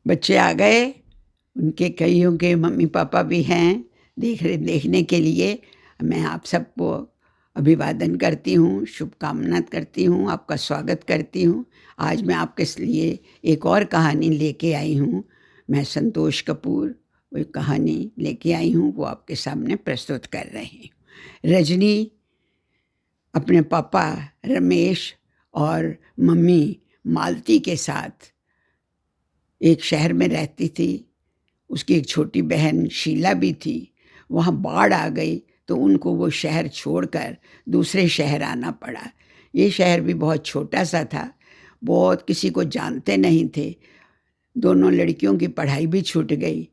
बच्चे आ गए, उनके कईयों के मम्मी-पापा भी हैं देखने के लिए। मैं आप सबको अभिवादन करती हूँ, शुभकामना करती हूँ, आपका स्वागत करती हूँ। आज मैं आपके लिए एक और कहानी लेके आई हूँ। मैं संतोष कपूर वो कहानी लेके आई हूँ, वो आपके सामने प्रस्तुत कर रही हूँ। रजनी अपने पापा रमेश और मम्मी मालती के साथ एक शहर में रहती थी। उसकी एक छोटी बहन शीला भी थी। वहाँ बाढ़ आ गई तो उनको वो शहर छोड़कर दूसरे शहर आना पड़ा। ये शहर भी बहुत छोटा-सा था, बहुत किसी को जानते नहीं थे। दोनों लड़कियों की पढ़ाई भी छूट गई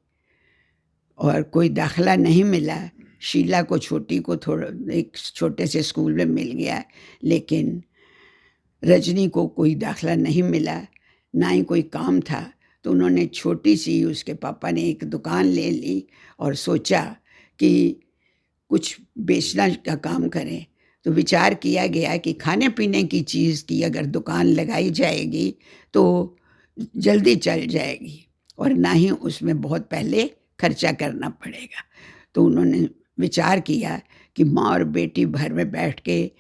और कोई दाखिला नहीं मिला। शीला को छोटी को थोड़ा एक छोटे से स्कूल में मिल गया, लेकिन रजनी को कोई दाखिला नहीं मिला, ना ही कोई काम था। तो उन्होंने छोटी सी उसके पापा ने एक दुकान ले ली और सोचा कि कुछ बेचना का काम करें। तो विचार किया गया कि खाने-पीने की चीज़ की अगर दुकान लगाई जाएगी तो जल्दी चल जाएगी और ना ही उसमें बहुत पहले खर्चा करना पड़ेगा। तो उन्होंने विचार किया कि माँ और बेटी घर में बैठ के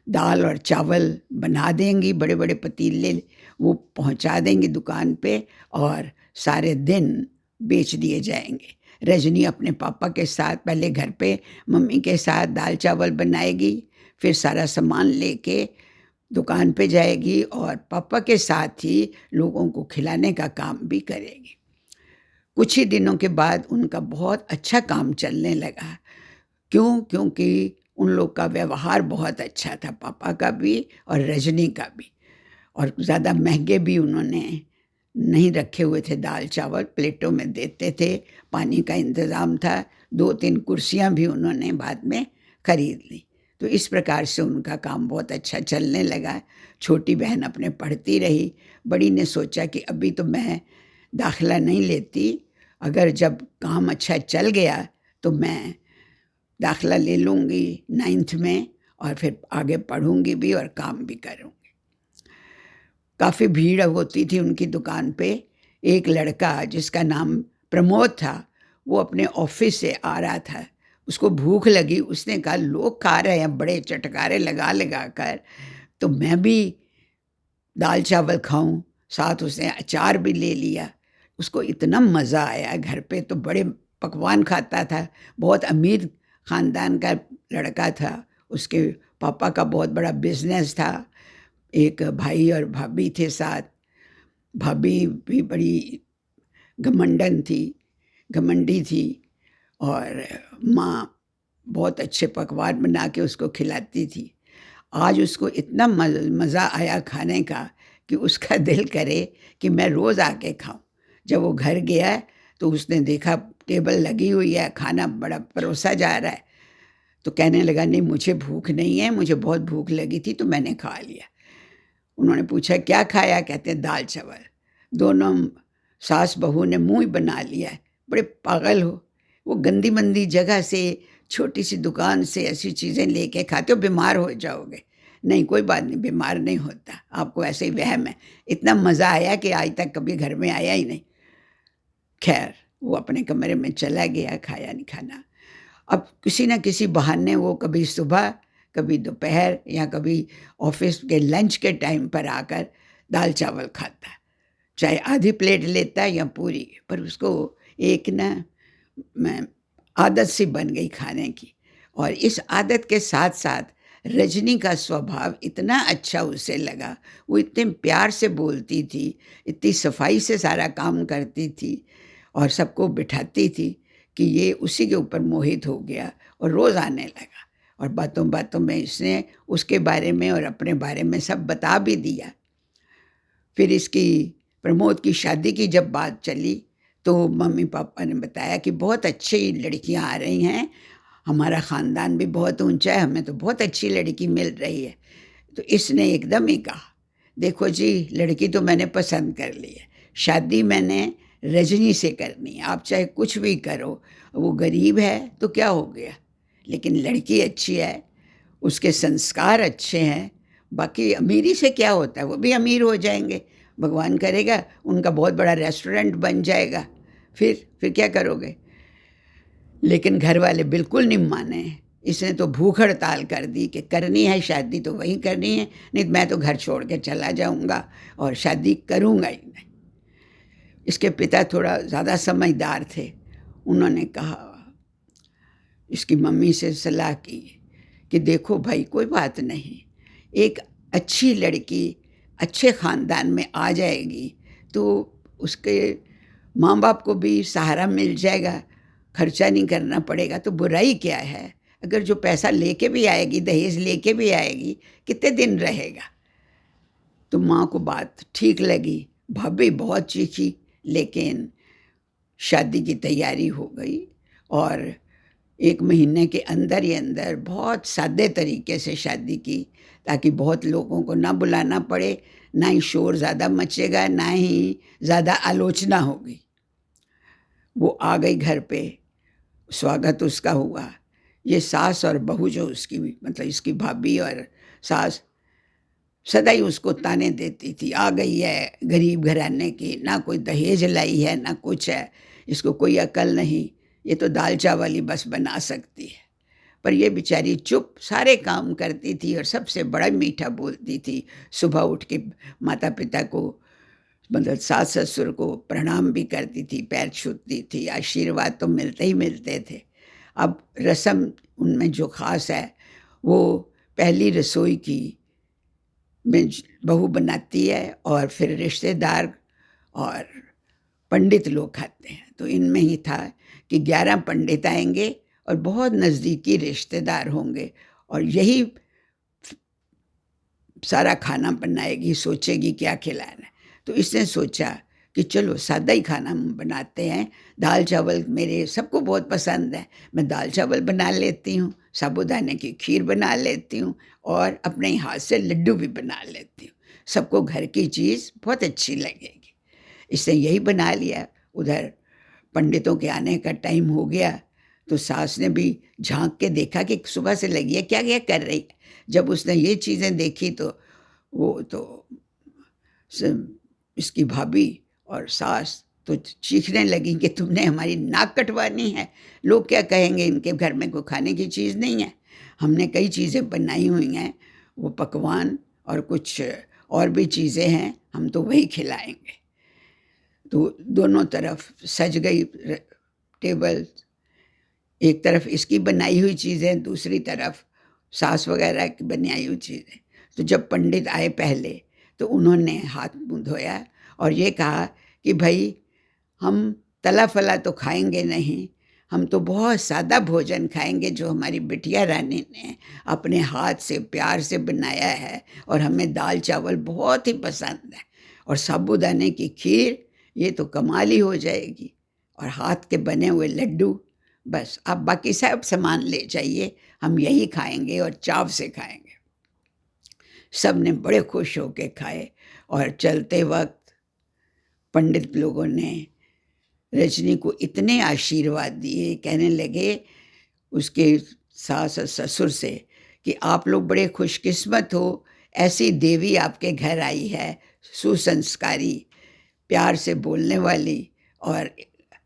दाल और चावल बना देंगी, बड़े-बड़े पतीले वो पहुँचा देंगी दुकान पे और सारे दिन बेच दिए जाएँगे। रजनी अपने पापा के साथ पहले घर पे मम्मी के साथ दाल-चावल बनाएगी, फिर सारा सामान लेके दुकान पे जाएगी और पापा के साथ ही लोगों को खिलाने का काम भी करेगी। कुछ ही दिनों के बाद उनका बहुत अच्छा काम चलने लगा। क्यों? क्योंकि उन लोग का व्यवहार बहुत अच्छा था, पापा का भी और रजनी का भी। और ज़्यादा महँगे भी उन्होंने नहीं रखे हुए थे दाल-चावल, प्लेटों में देते थे, पानी का इंतज़ाम था, 2-3 कुर्सियाँ भी उन्होंने बाद में खरीद ली। तो इस प्रकार से उनका काम बहुत अच्छा चलने लगा। छोटी बहन अपने पढ़ती रही, बड़ी ने सोचा कि अभी तो मैं दाखिला नहीं लेती, अगर जब काम अच्छा चल गया तो मैं दाखिला ले लूँगी 9th में और फिर आगे पढ़ूँगी भी और काम भी करूँगी। काफ़ी भीड़ होती थी उनकी दुकान पे। एक लड़का जिसका नाम प्रमोद था, वो अपने ऑफ़िस से आ रहा था। उसको भूख लगी, उसने कहा लोग खा रहे हैं बड़े चटकारे लगा-लगा कर, तो मैं भी दाल-चावल खाऊँ। साथ उसने अचार भी ले लिया। उसको इतना मज़ा आया, घर पे तो बड़े पकवान खाता था। बहुत अमीर ख़ानदान का लड़का था। उसके पापा का बहुत बड़ा बिज़नेस था। एक भाई और भाभी थे साथ। भाभी भी बड़ी घमंडन थी, घमंडी थी और माँ बहुत अच्छे पकवान बना के उसको खिलाती थी। आज उसको इतना मज़ा आया खाने का कि उसका दिल करे कि मैं रोज़ आके खाऊँ। जब वो घर गया तो उसने देखा टेबल लगी हुई है, खाना बड़ा परोसा जा रहा है, तो कहने लगा नहीं मुझे भूख नहीं है, मुझे बहुत भूख लगी थी तो मैंने खा लिया। उन्होंने पूछा क्या खाया? कहते हैं दाल-चावल। दोनों सास-बहू ने मुँह ही बना लिया है, बड़े पागल हो, वो गंदी-मंदी जगह से, छोटी-सी दुकान से ऐसी चीज़ें लेके खाते हो, बीमार हो जाओगे। नहीं कोई बात नहीं, बीमार नहीं होता, आपको ऐसे ही वहम है। इतना मज़ा आया कि आज तक कभी घर में आया ही नहीं। ख़ैर, वो अपने कमरे में चला गया, खाया नहीं खाना। अब किसी न किसी बहाने वो कभी सुबह, कभी दोपहर या कभी ऑफ़िस के लंच के टाइम पर आकर दाल-चावल खाता। चाहे आधी प्लेट लेता या पूरी, पर उसको एक ना मैं आदत सी बन गई खाने की। और इस आदत के साथ-साथ रजनी का स्वभाव इतना अच्छा उसे लगा, वो इतने प्यार से बोलती थी, इतनी सफाई से सारा काम करती थी और सबको बिठाती थी कि ये उसी के ऊपर मोहित हो गया और रोज़ आने लगा। और बातों-बातों में इसने उसके बारे में और अपने बारे में सब बता भी दिया। फिर इसकी प्रमोद की शादी की जब बात चली, तो मम्मी-पापा ने बताया कि बहुत अच्छी लड़कियाँ आ रही हैं, हमारा ख़ानदान भी बहुत ऊँचा है, हमें तो बहुत अच्छी लड़की मिल रही है। तो इसने एकदम ही कहा, देखो जी लड़की तो मैंने पसंद कर ली है, शादी मैंने रजनी से करनी है, आप चाहे कुछ भी करो, वो गरीब है तो क्या हो गया, लेकिन लड़की अच्छी है, उसके संस्कार अच्छे हैं, बाकी अमीरी से क्या होता है, वो भी अमीर हो जाएँगे, भगवान करेगा उनका बहुत बड़ा रेस्टोरेंट बन जाएगा, फिर क्या करोगे? लेकिन घर वाले बिल्कुल नहीं माने। इसने तो भूख हड़ताल कर दी कि करनी है शादी तो वहीं करनी है, नहीं तो मैं तो घर छोड़ के चला जाऊंगा और शादी करूंगा ही नहीं। इसके पिता थोड़ा ज़्यादा समझदार थे। उन्होंने कहा, इसकी मम्मी से सलाह की कि देखो भाई, कोई बात नहीं, एक अच्छी लड़की अच्छे ख़ानदान में आ जाएगी तो उसके माँ बाप को भी सहारा मिल जाएगा, खर्चा नहीं करना पड़ेगा, तो बुराई क्या है? अगर जो पैसा लेके भी आएगी, दहेज लेके भी आएगी, कितने दिन रहेगा? तो माँ को बात ठीक लगी। भाभी बहुत चीखी, लेकिन शादी की तैयारी हो गई और 1 महीने के अंदर ही अंदर बहुत सादे तरीके से शादी की, ताकि बहुत लोगों को ना बुलाना पड़े, ना ही शोर ज़्यादा मचेगा, ना ही ज़्यादा आलोचना होगी। वो आ गई घर पे, स्वागत उसका हुआ। ये सास और बहू जो उसकी, मतलब इसकी भाभी और सास, सदा ही उसको ताने देती थी, आ गई है गरीब घराने की, ना कोई दहेज लाई है ना कुछ है, इसको कोई अकल नहीं, ये तो दाल चावल ही बस बना सकती है। पर ये बेचारी चुप सारे काम करती थी और सबसे बड़ा मीठा बोलती थी। सुबह उठ के माता पिता को, मतलब सास ससुर को प्रणाम भी करती थी, पैर छूती थी, आशीर्वाद तो मिलते ही मिलते थे। अब रस्म उनमें जो ख़ास है वो पहली रसोई की में बहू बनाती है और फिर रिश्तेदार और पंडित लोग खाते हैं। तो इनमें ही था कि 11 पंडित आएंगे और बहुत नज़दीकी रिश्तेदार होंगे और यही सारा खाना बनाएगी, सोचेगी क्या खिलाना है। तो इसने सोचा कि चलो सादा ही खाना बनाते हैं, दाल चावल मेरे सबको बहुत पसंद है, मैं दाल चावल बना लेती हूँ, साबूदाने की खीर बना लेती हूँ और अपने ही हाथ से लड्डू भी बना लेती हूँ, सबको घर की चीज़ बहुत अच्छी लगेगी। इसने यही बना लिया। उधर पंडितों के आने का टाइम हो गया तो सास ने भी झांक के देखा कि सुबह से लगी है, क्या क्या कर रही है। जब उसने ये चीज़ें देखी तो वो तो इसकी भाभी और सास तो चीखने लगी कि तुमने हमारी नाक कटवानी है, लोग क्या कहेंगे, इनके घर में कोई खाने की चीज़ नहीं है, हमने कई चीज़ें बनाई हुई हैं, वो पकवान और कुछ और भी चीज़ें हैं, हम तो वही खिलाएंगे। तो दोनों तरफ सज गई टेबल, एक तरफ इसकी बनाई हुई चीज़ें, दूसरी तरफ सास वगैरह की बनाई हुई चीज़ें। तो जब पंडित आए पहले तो उन्होंने हाथ मुँह धोया और ये कहा कि भाई, हम तला फला तो खाएंगे नहीं, हम तो बहुत सादा भोजन खाएंगे जो हमारी बिटिया रानी ने अपने हाथ से प्यार से बनाया है, और हमें दाल चावल बहुत ही पसंद है, और साबूदाने की खीर ये तो कमाल ही हो जाएगी, और हाथ के बने हुए लड्डू, बस आप बाकी सब सामान ले जाइए, हम यही खाएंगे और चाव से खाएंगे। सब ने बड़े खुश होके खाए और चलते वक्त पंडित लोगों ने रजनी को इतने आशीर्वाद दिए, कहने लगे उसके सास और ससुर से कि आप लोग बड़े खुशकिस्मत हो, ऐसी देवी आपके घर आई है, सुसंस्कारी, प्यार से बोलने वाली और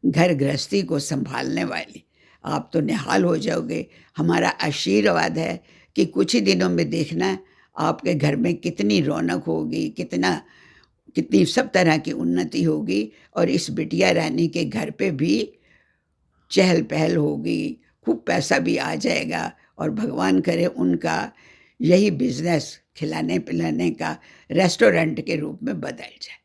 घर गृहस्थी को संभालने वाली, आप तो निहाल हो जाओगे। हमारा आशीर्वाद है कि कुछ ही दिनों में देखना आपके घर में कितनी रौनक होगी, कितनी सब तरह की उन्नति होगी, और इस बिटिया रानी के घर पे भी चहल पहल होगी, खूब पैसा भी आ जाएगा, और भगवान करे उनका यही बिजनेस खिलाने पिलाने का रेस्टोरेंट के रूप में बदल जाए।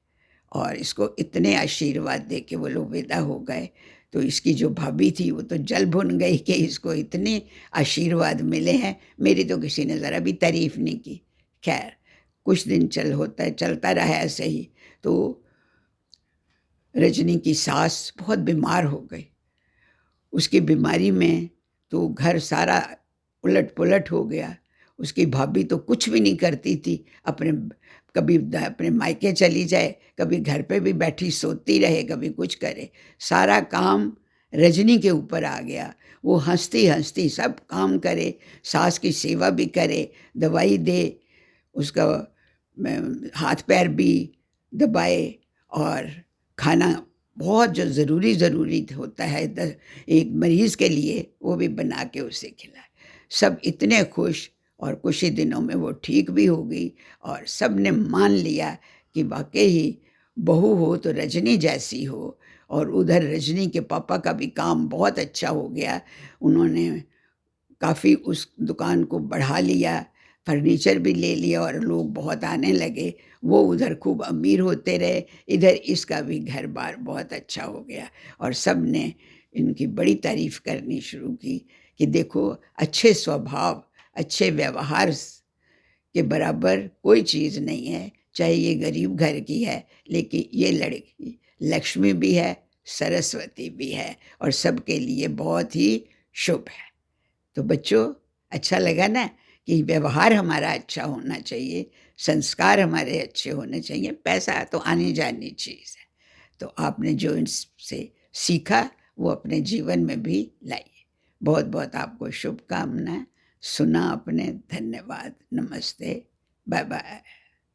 और इसको इतने आशीर्वाद दे के वो लोग विदा हो गए। तो इसकी जो भाभी थी वो तो जल भुन गई कि इसको इतने आशीर्वाद मिले हैं, मेरी तो किसी ने ज़रा भी तारीफ नहीं की। खैर कुछ दिन चलता रहा ऐसे ही। तो रजनी की सास बहुत बीमार हो गई। उसकी बीमारी में तो घर सारा उलट पुलट हो गया। उसकी भाभी तो कुछ भी नहीं करती थी, कभी अपने मायके चली जाए, कभी घर पे भी बैठी सोती रहे, कभी कुछ करे, सारा काम रजनी के ऊपर आ गया। वो हंसती हंसती सब काम करे, सास की सेवा भी करे, दवाई दे, उसका हाथ पैर भी दबाए और खाना बहुत जो ज़रूरी होता है एक मरीज़ के लिए, वो भी बना के उसे खिलाए। सब इतने खुश, और कुछ ही दिनों में वो ठीक भी हो गई और सब ने मान लिया कि वाक़ई ही बहू हो तो रजनी जैसी हो। और उधर रजनी के पापा का भी काम बहुत अच्छा हो गया। उन्होंने काफ़ी उस दुकान को बढ़ा लिया, फर्नीचर भी ले लिया और लोग बहुत आने लगे। वो उधर खूब अमीर होते रहे, इधर इसका भी घर-बार बहुत अच्छा हो गया और सब ने इनकी बड़ी तारीफ़ करनी शुरू की कि देखो, अच्छे स्वभाव, अच्छे व्यवहार के बराबर कोई चीज़ नहीं है। चाहे ये गरीब घर की है, लेकिन ये लड़की लक्ष्मी भी है, सरस्वती भी है और सबके लिए बहुत ही शुभ है। तो बच्चों, अच्छा लगा ना कि व्यवहार हमारा अच्छा होना चाहिए, संस्कार हमारे अच्छे होने चाहिए, पैसा तो आनी-जानी चीज़ है। तो आपने जो इनसे सीखा, वो अपने जीवन में भी लाइए। बहुत-बहुत आपको शुभकामनाएँ। सुना आपने, धन्यवाद, नमस्ते, बाय-बाय।